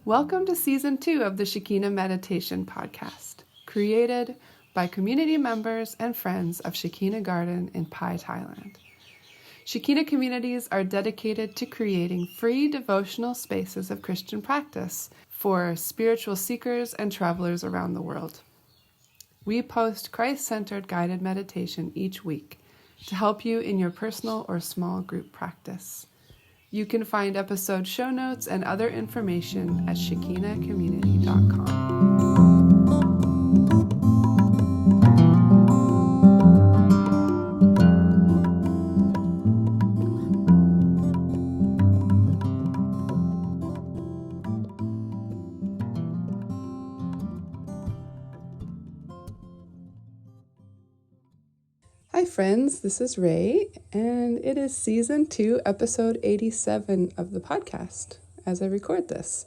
Welcome to Season 2 of the Shekina Meditation Podcast, created by community members and friends of Shekina Garden in Pai, Thailand. Shekina communities are dedicated to creating free devotional spaces of Christian practice for spiritual seekers and travelers around the world. We post Christ-centered guided meditation each week to help you in your personal or small group practice. You can find episode show notes and other information at shekina.com. Hi friends, this is Ray, and it is Season 2, Episode 87 of the podcast as I record this.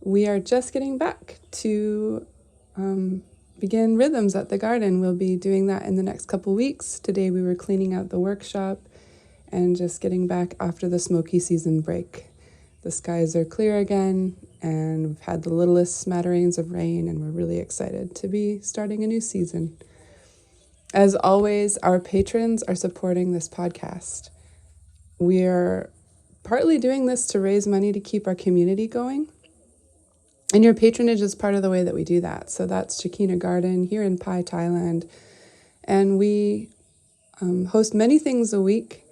We are just getting back to begin rhythms at the garden. We'll be doing that in the next couple weeks. Today we were cleaning out the workshop and just getting back after the smoky season break. The skies are clear again, and we've had the littlest smatterings of rain, and we're really excited to be starting a new season. As always, our patrons are supporting this podcast. We're partly doing this to raise money to keep our community going. And your patronage is part of the way that we do that. So that's Shekina Garden here in Pai, Thailand. And we host many things a week.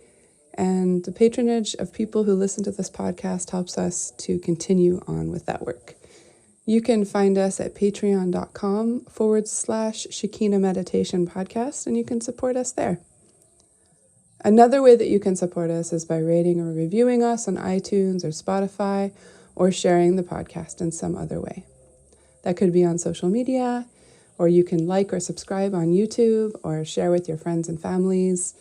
And the patronage of people who listen to this podcast helps us to continue on with that work. You can find us at patreon.com/Shekina Meditation Podcast, and you can support us there. Another way that you can support us is by rating or reviewing us on iTunes or Spotify, or sharing the podcast in some other way. That could be on social media, or you can like or subscribe on YouTube, or share with your friends and families,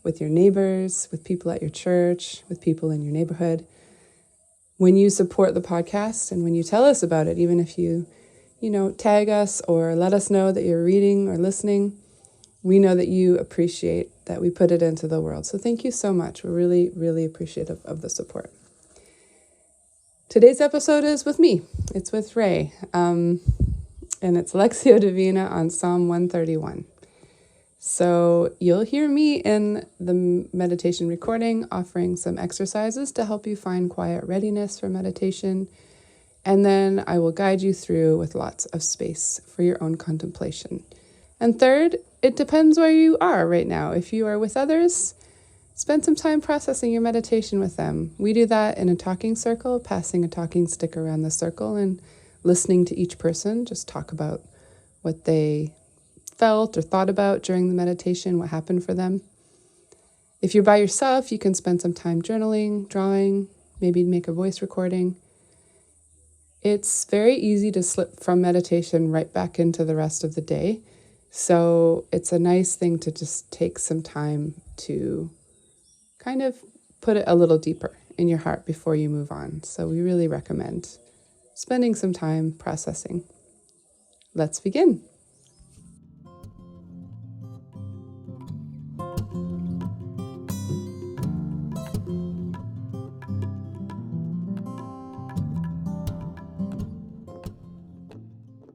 with your neighbors, with people at your church, with people in your neighborhood. When you support the podcast and when you tell us about it, even if you tag us or let us know that you're reading or listening, we know that you appreciate that we put it into the world. So thank you so much. We're really, really appreciative of the support. Today's episode is with me. It's with Ray. And it's Lectio Divina on Psalm 131. So you'll hear me in the meditation recording offering some exercises to help you find quiet readiness for meditation. And then I will guide you through with lots of space for your own contemplation. And third, it depends where you are right now. If you are with others, spend some time processing your meditation with them. We do that in a talking circle, passing a talking stick around the circle and listening to each person just talk about what they felt or thought about during the meditation, what happened for them. If you're by yourself, you can spend some time journaling, drawing, maybe make a voice recording. It's very easy to slip from meditation right back into the rest of the day. So it's a nice thing to just take some time to kind of put it a little deeper in your heart before you move on. So we really recommend spending some time processing. Let's begin.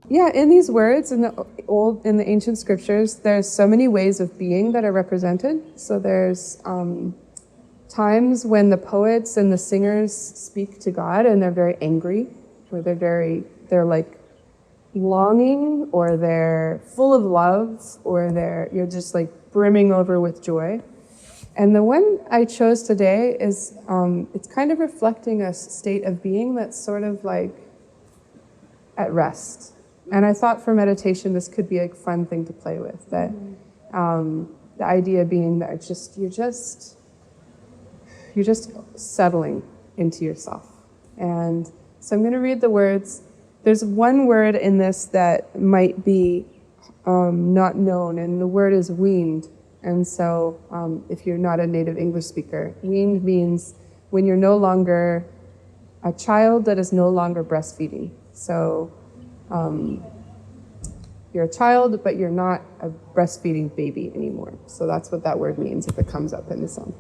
Yeah, in these words, in the ancient scriptures, there's so many ways of being that are represented. So there's times when the poets and the singers speak to God and they're very angry, or they're like longing, or they're full of love, or you're just like brimming over with joy. And the one I chose today is it's kind of reflecting a state of being that's sort of like at rest. And I thought for meditation, this could be a fun thing to play with. That the idea being that you're just settling into yourself. And so I'm going to read the words. There's one word in this that might be not known, and the word is weaned. And so if you're not a native English speaker, weaned means when you're no longer a child that is no longer breastfeeding. So you're a child, but you're not a breastfeeding baby anymore. So that's what that word means if it comes up in the song.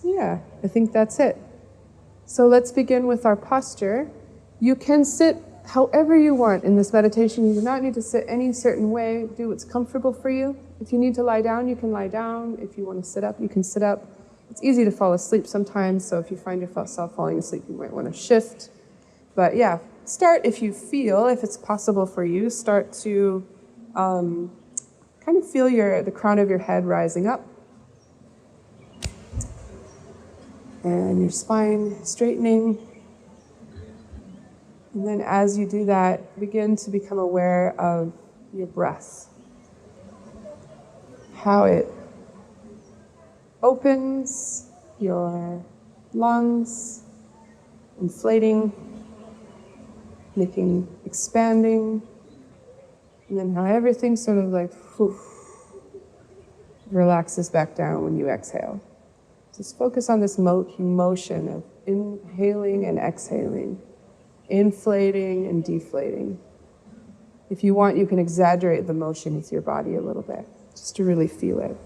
Yeah, I think that's it. So let's begin with our posture. You can sit however you want in this meditation. You do not need to sit any certain way. Do what's comfortable for you. If you need to lie down, you can lie down. If you want to sit up, you can sit up. It's easy to fall asleep sometimes, so if you find yourself falling asleep, you might want to shift. But yeah, start if you feel, if it's possible for you, start to kind of feel the crown of your head rising up. And your spine straightening. And then as you do that, begin to become aware of your breath. How it opens your lungs, inflating, expanding, and then how everything sort of like relaxes back down when you exhale. Just focus on this motion of inhaling and exhaling, inflating and deflating. If you want, you can exaggerate the motion with your body a little bit, just to really feel it.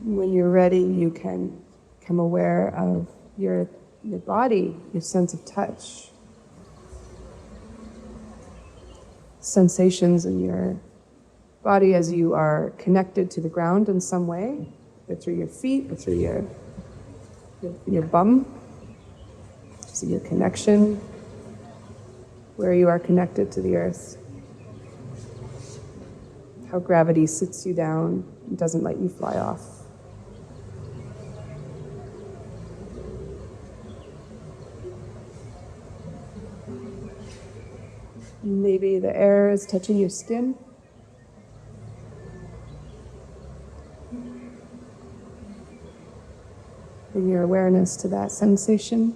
When you're ready, you can become aware of your body, your sense of touch, sensations in your body as you are connected to the ground in some way, either through your feet or through your bum. So your connection, where you are connected to the earth. How gravity sits you down and doesn't let you fly off. Maybe the air is touching your skin. Bring your awareness to that sensation.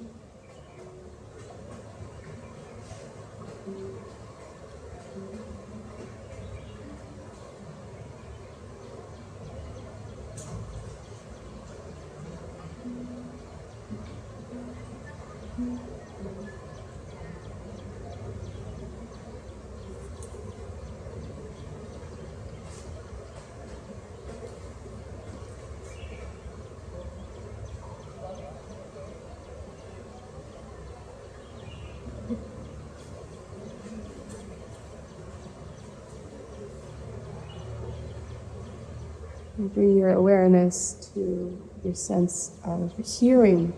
And bring your awareness to your sense of hearing.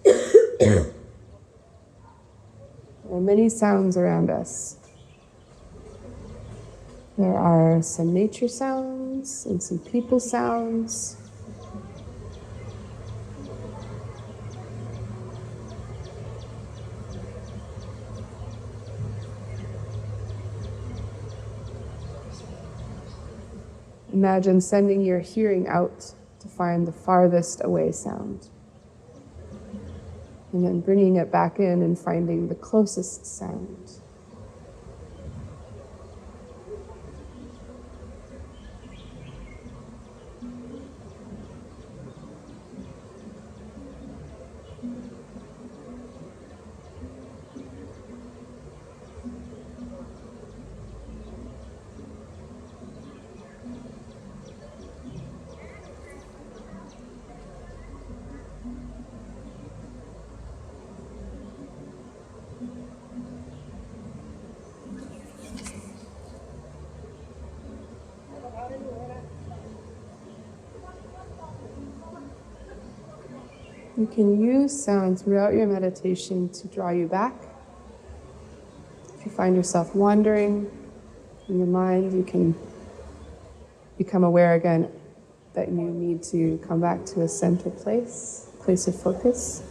There are many sounds around us. There are some nature sounds and some people sounds. Imagine sending your hearing out to find the farthest away sound. And then bringing it back in and finding the closest sound. You can use sound throughout your meditation to draw you back. If you find yourself wandering in your mind, you can become aware again that you need to come back to a center place of focus.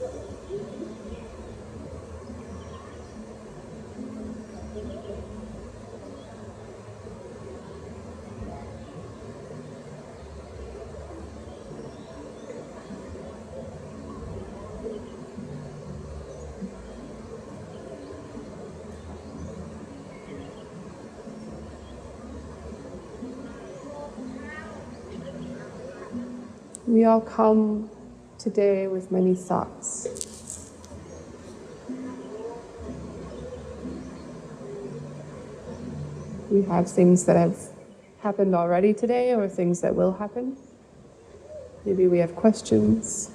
We all come today with many thoughts. We have things that have happened already today or things that will happen. Maybe we have questions.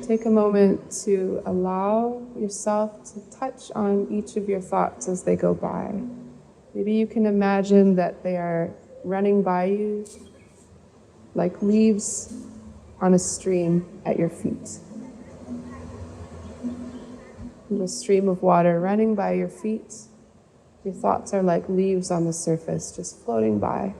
Take a moment to allow yourself to touch on each of your thoughts as they go by. Maybe you can imagine that they are running by you like leaves on a stream at your feet. And a stream of water running by your feet. Your thoughts are like leaves on the surface, just floating by.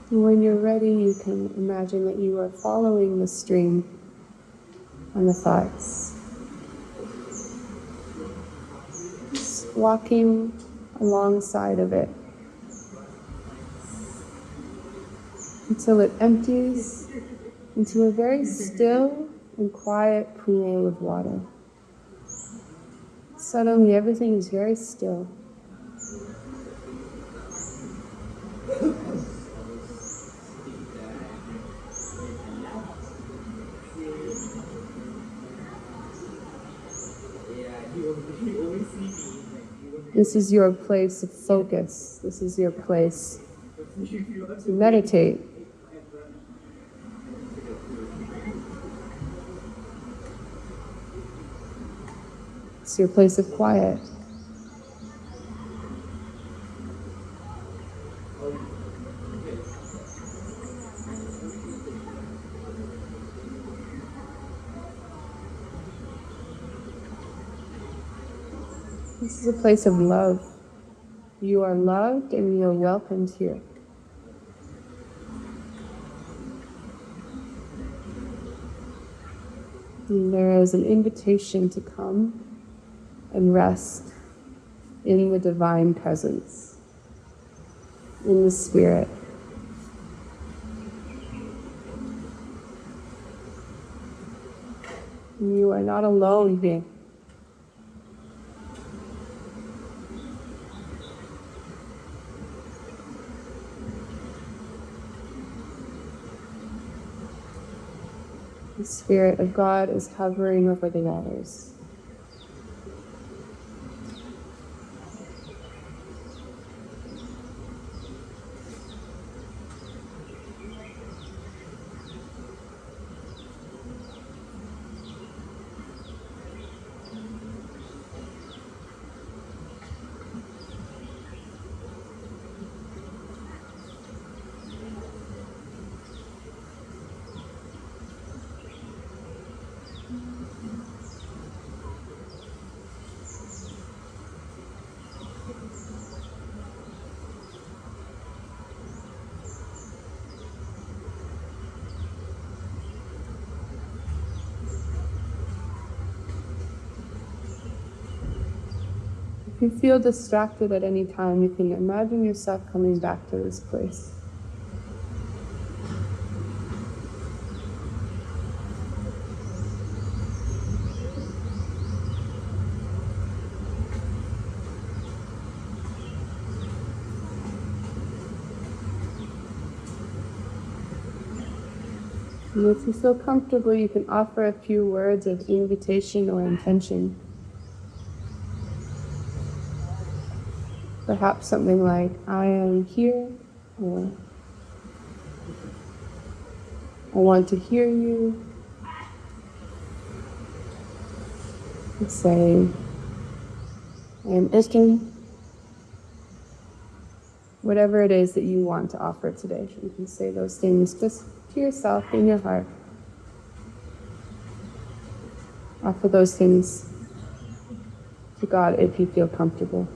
And when you're ready, you can imagine that you are following the stream on the thoughts. Just walking alongside of it until it empties into a very still and quiet pool of water. Suddenly everything is very still. This is your place of focus. This is your place to meditate. It's your place of quiet. This is a place of love. You are loved and you are welcomed here. And there is an invitation to come and rest in the divine presence, in the Spirit. And you are not alone here. The Spirit of God is hovering over the waters. If you feel distracted at any time, you can imagine yourself coming back to this place. And if you feel comfortable, you can offer a few words of invitation or intention. Perhaps something like, I am here, or I want to hear you. You say, I am listening. Whatever it is that you want to offer today, you can say those things just to yourself in your heart. Offer those things to God if you feel comfortable.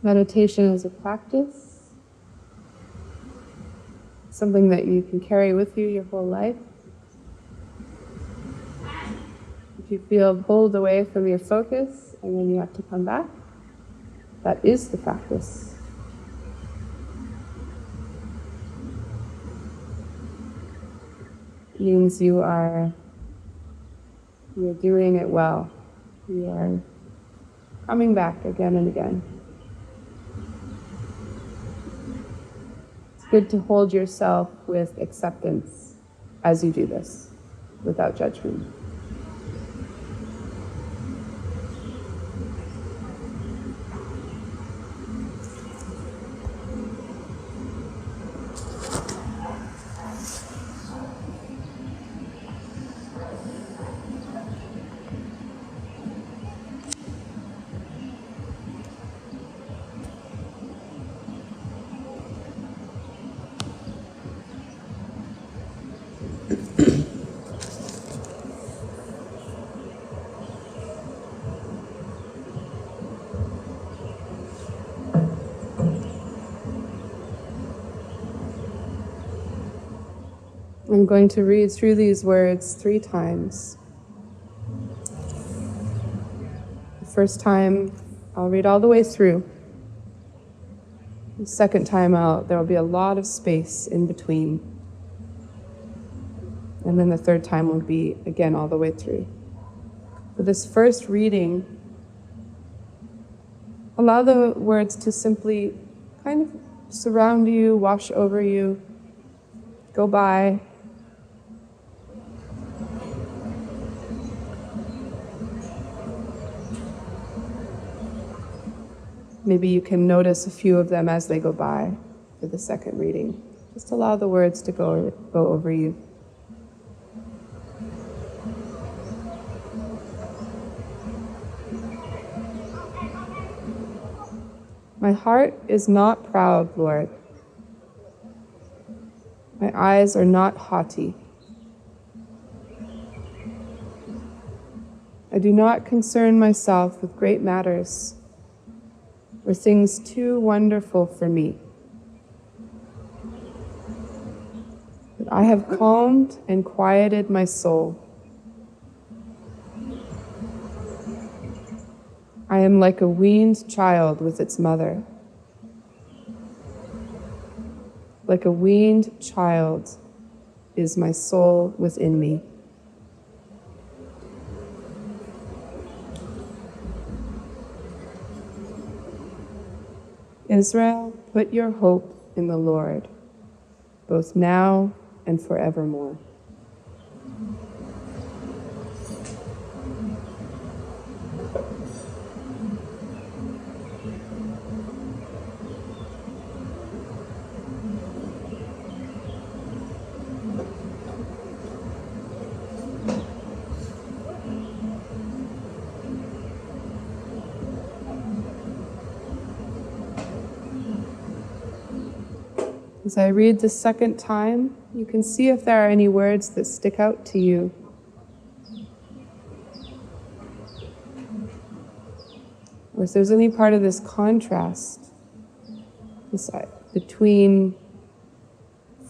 Meditation is a practice, something that you can carry with you your whole life. If you feel pulled away from your focus and then you have to come back, that is the practice. It means you're doing it well. You are coming back again and again. It's good to hold yourself with acceptance as you do this, without judgment. I'm going to read through these words 3 times. The first time, I'll read all the way through. The second time, there will be a lot of space in between. And then the third time will be, again, all the way through. For this first reading, allow the words to simply kind of surround you, wash over you, go by. Maybe you can notice a few of them as they go by for the second reading. Just allow the words to go over you. My heart is not proud, Lord. My eyes are not haughty. I do not concern myself with great matters or things too wonderful for me. But I have calmed and quieted my soul. I am like a weaned child with its mother. Like a weaned child is my soul within me. Israel, put your hope in the Lord, both now and forevermore. As I read the second time, you can see if there are any words that stick out to you. or if there's any part of this contrast between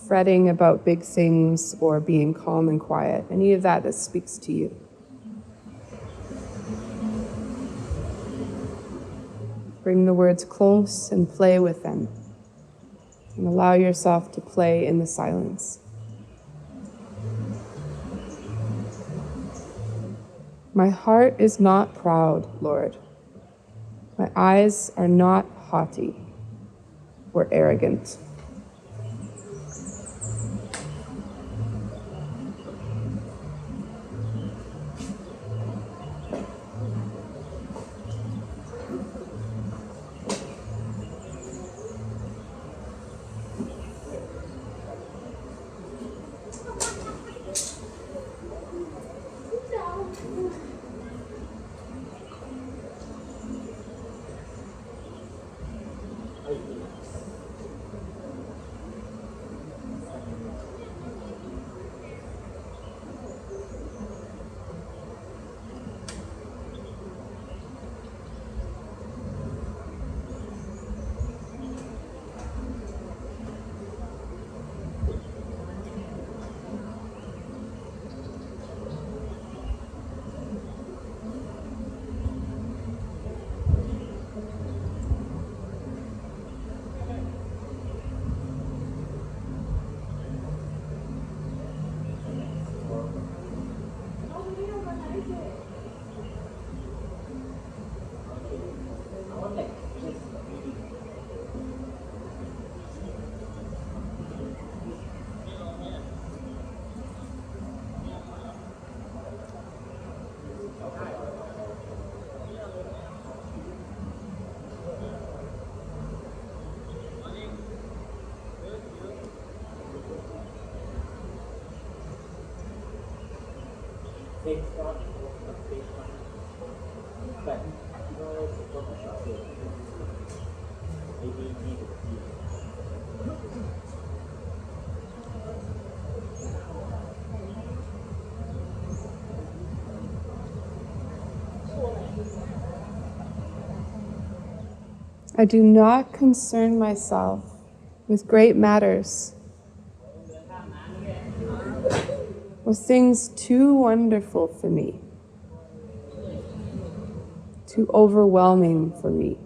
fretting about big things or being calm and quiet, any of that speaks to you. Bring the words close and play with them, and allow yourself to play in the silence. My heart is not proud, Lord. My eyes are not haughty or arrogant. I do not concern myself with great matters, with things too wonderful for me, too overwhelming for me.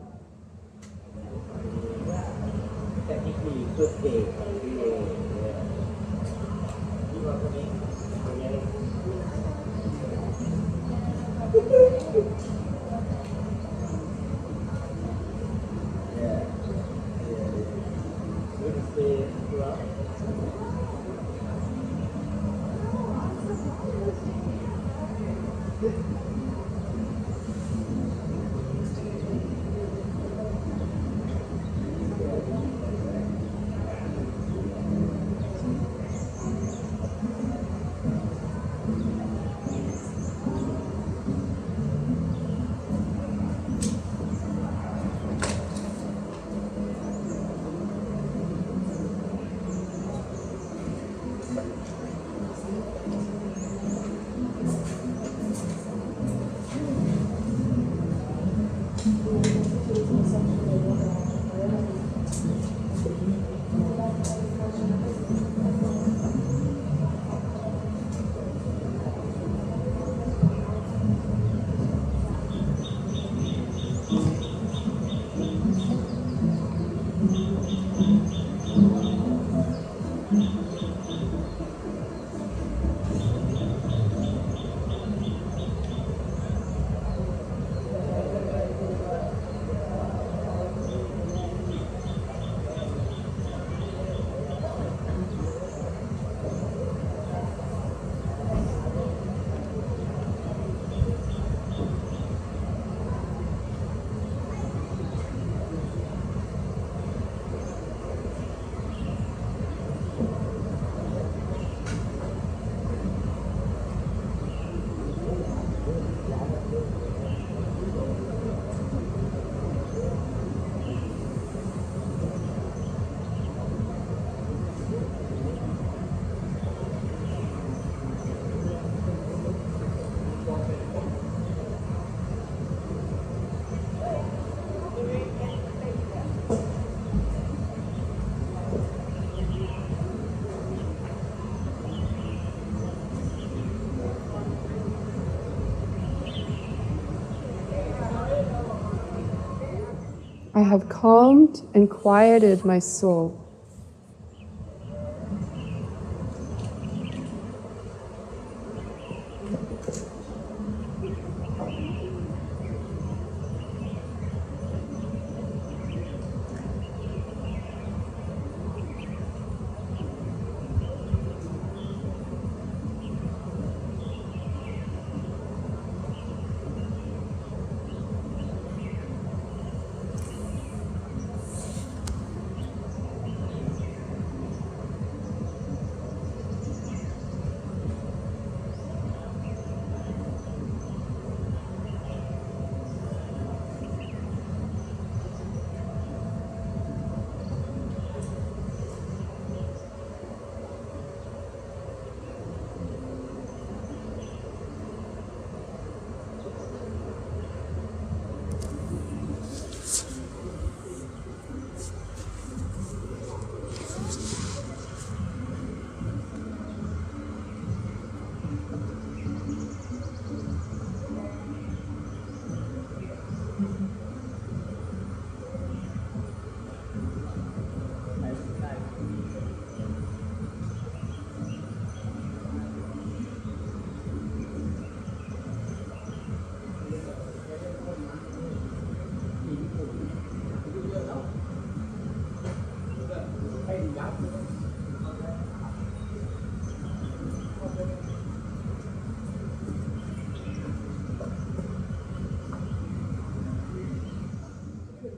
I have calmed and quieted my soul.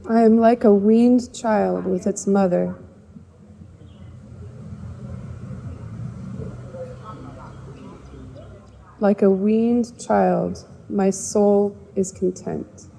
I am like a weaned child with its mother. Like a weaned child, my soul is content.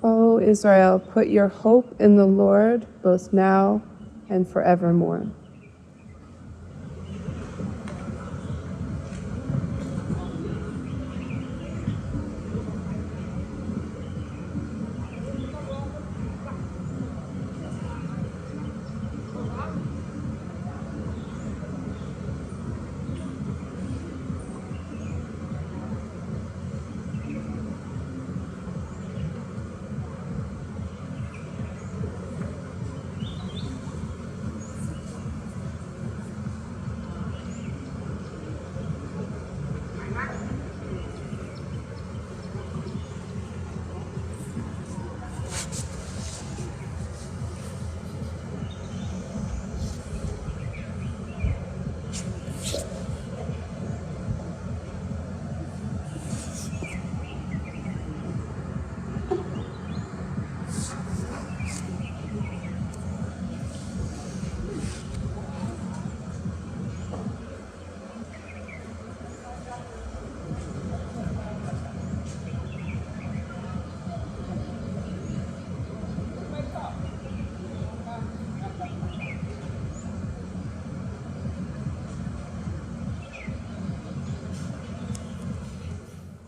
O Israel, put your hope in the Lord, both now and forevermore.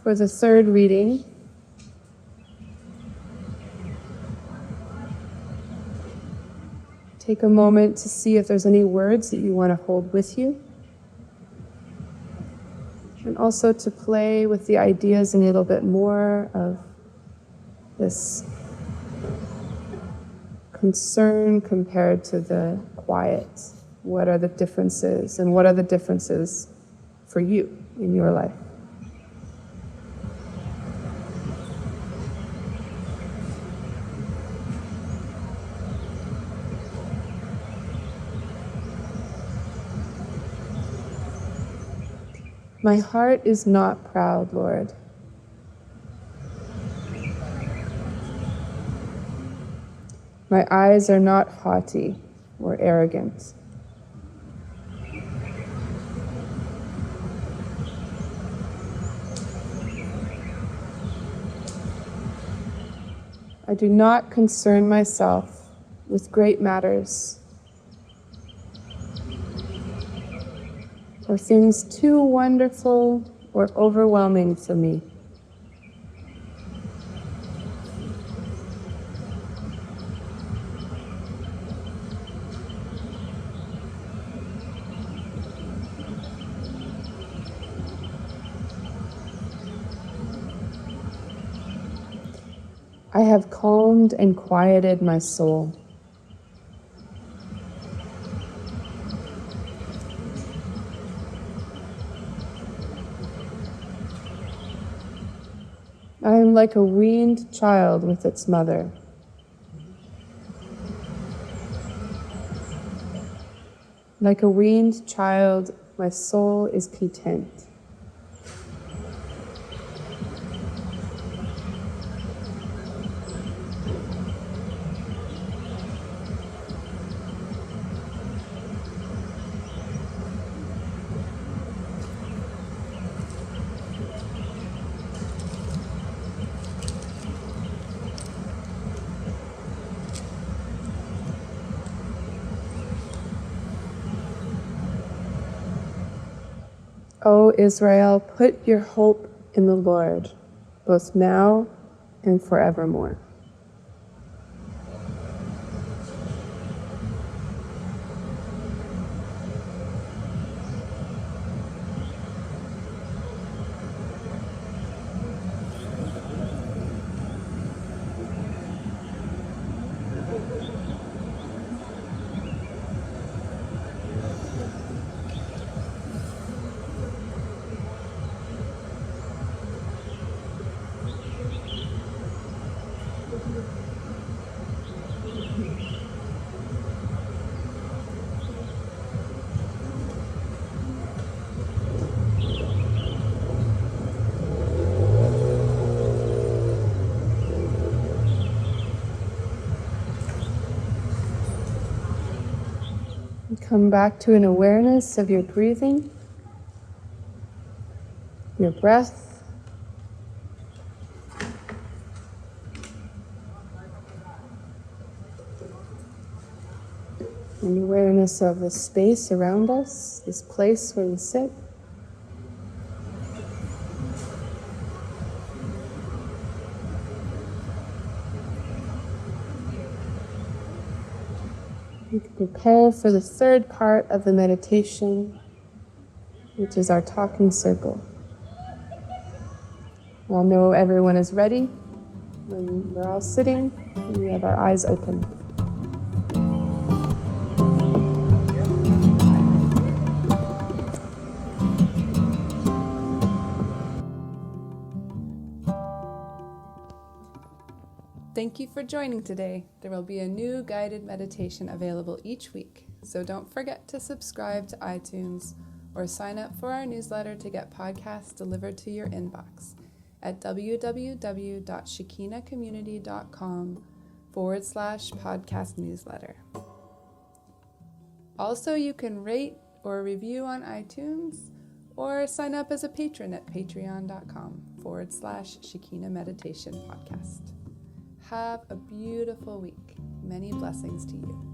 For the third reading, take a moment to see if there's any words that you want to hold with you. And also to play with the ideas a little bit more of this concern compared to the quiet. What are the differences, and what are the differences for you in your life? My heart is not proud, Lord. My eyes are not haughty or arrogant. I do not concern myself with great matters or things too wonderful or overwhelming for me. I have calmed and quieted my soul. I am like a weaned child with its mother. Like a weaned child, my soul is content. O Israel, put your hope in the Lord, both now and forevermore. Come back to an awareness of your breathing, your breath, and awareness of the space around us, this place where we sit. We can prepare for the third part of the meditation, which is our talking circle. I'll know everyone is ready when we're all sitting and we have our eyes open. Thank you for joining today. There will be a new guided meditation available each week, so don't forget to subscribe to iTunes or sign up for our newsletter to get podcasts delivered to your inbox at www.shekinacommunity.com/podcast newsletter. Also, you can rate or review on iTunes or sign up as a patron at patreon.com/Shekina Meditation Podcast. Have a beautiful week. Many blessings to you.